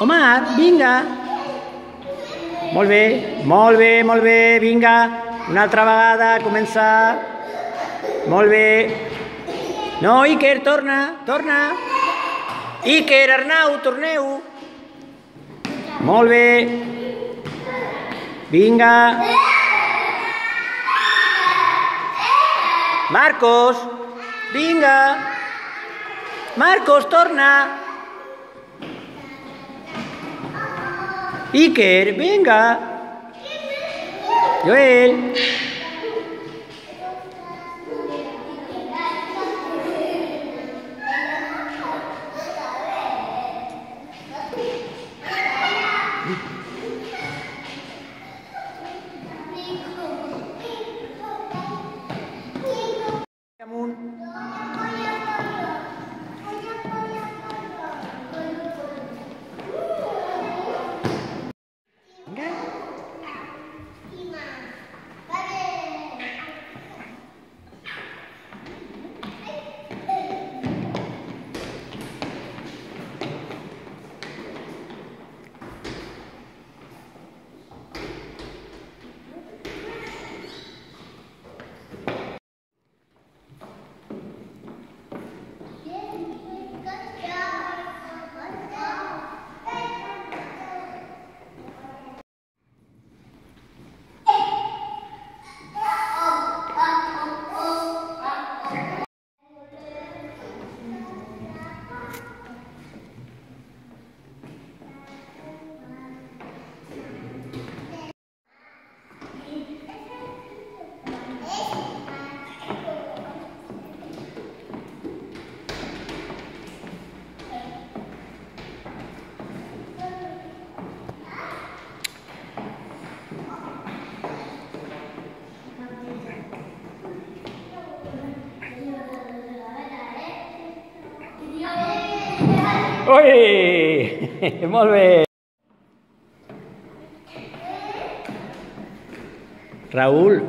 Omar, vinga. Molt bé, molt bé, molt bé, vinga. Una altra vegada, començar. Molt bé. No, Iker, torna, torna. Iker, Arnau, torneu. Molt bé. Vinga. Marcos, vinga. Marcos, torna. Iker, venga. Joel. Ui! Molt bé! Raúl.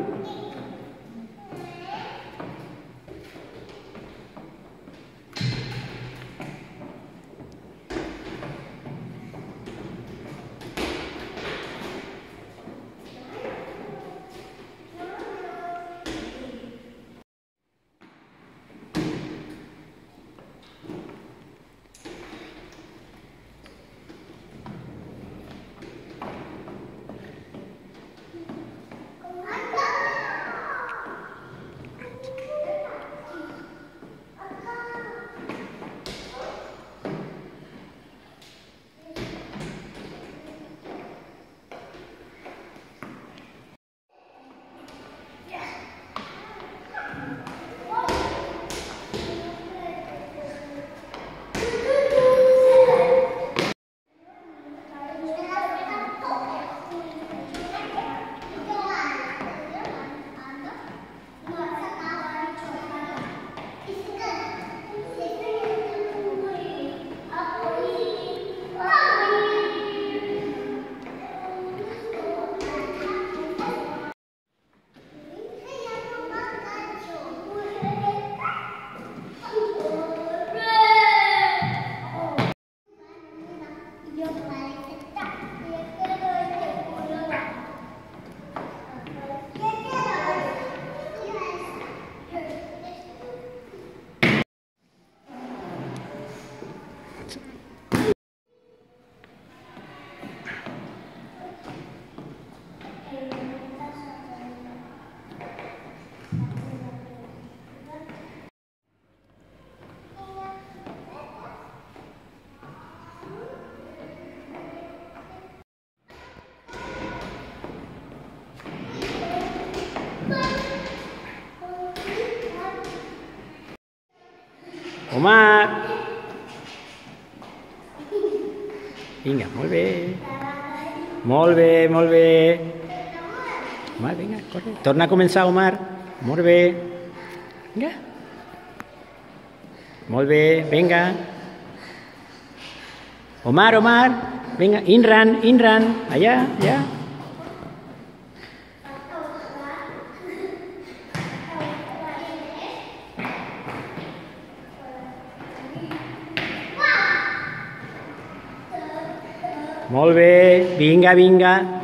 Omar. Vinga, molt bé. Molt bé, molt bé. Omar, vinga, corre. Torna a començar, Omar. Molt bé. Vinga. Molt bé, vinga. Omar, Omar. Vinga, Inran, Inran. Allà, allà. Molt bé, vinga, vinga.